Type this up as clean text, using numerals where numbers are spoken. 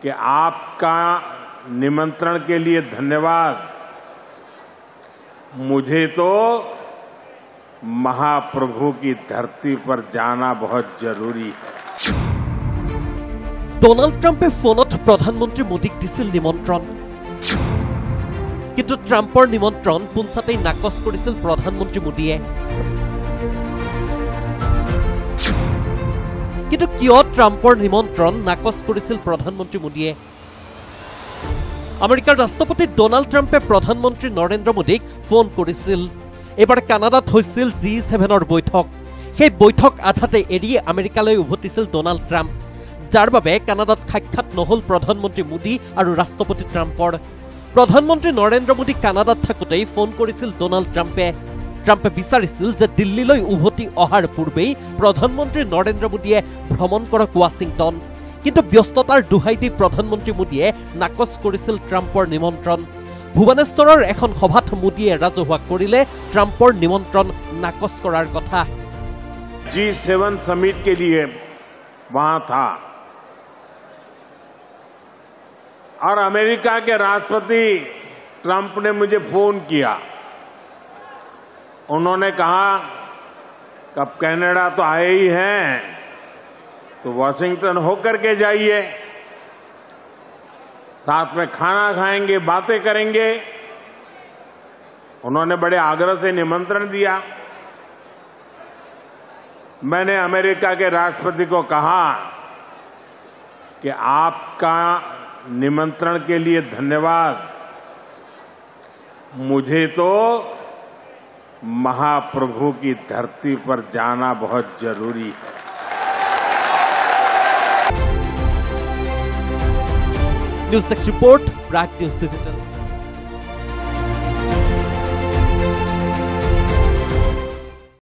कि आपका निमंत्रण के लिए धन्यवाद। मुझे तो महाप्रभु की धरती पर जाना बहुत जरूरी है। डोनाल्ड ट्राम्पे फोनत प्रधानमंत्री मोदीक दिছিল निमंत्रण, किन्तु ट्राम्पर निमंत्रण पुनचाते नाকচ কৰিছিল प्रधानमंत्री मोदीয়ে। কিন্তু কিয় ট্ৰাম্পৰ নিমন্ত্ৰণ নাকচ কৰিছিল প্ৰধানমন্ত্ৰী মোদীয়ে? আমেৰিকাৰ ৰাষ্ট্ৰপতি ডোনাল্ড ট্ৰাম্পে প্ৰধানমন্ত্ৰী নৰেন্দ্ৰ মোদীক ফোন কৰিছিল। এবাৰ কানাডাত হৈছিল G7ৰ বৈঠক। সেই বৈঠক আধাতে এৰি আমেৰিকালৈ উভতিছিল ডোনাল্ড ট্ৰাম্প, যাৰ বাবে কানাডাত সাক্ষাৎ নহল প্ৰধানমন্ত্ৰী মোদী আৰু ৰাষ্ট্ৰপতি ট্ৰাম্পৰ। প্ৰধানমন্ত্ৰী নৰেন্দ্ৰ মোদী কানাডাত থাকোতেই ফোন কৰিছিল ডোনাল্ড ট্ৰাম্পে। ট্ৰাম্পে বিচাৰিছিল যে দিল্লীলৈ উভতি অহাৰ পূৰ্বেই প্ৰধানমন্ত্ৰী নৰেন্দ্ৰ মোদীয়ে ভ্ৰমণ কৰক ৱাশ্বিংটন, কিন্তু ব্যস্ততাৰ দোহাই দি প্ৰধানমন্ত্ৰী মোদীয়ে নাকচ কৰিছিল ট্ৰাম্পৰ নিমন্ত্ৰণ। ভুৱনেশ্বৰৰ এখন সভাত মোদীয়ে ৰাজহুৱা কৰিলে ট্ৰাম্পৰ নিমন্ত্ৰণ নাকচ কৰাৰ কথা। G7 समिट के लिए वहां था और अमेरिका के राष्ट्रपति ट्रंप ने मुझे फोन किया। उन्होंने कहा कि अब कनाडा तो आए ही हैं, तो वॉशिंगटन होकर के जाइए, साथ में खाना खाएंगे, बातें करेंगे। उन्होंने बड़े आग्रह से निमंत्रण दिया। मैंने अमेरिका के राष्ट्रपति को कहा कि आपका निमंत्रण के लिए धन्यवाद। मुझे तो महाप्रभु की धरती पर जाना बहुत जरूरी है। न्यूज़ डेस्क रिपोर्ट, प्राग न्यूज़ डिजिटल।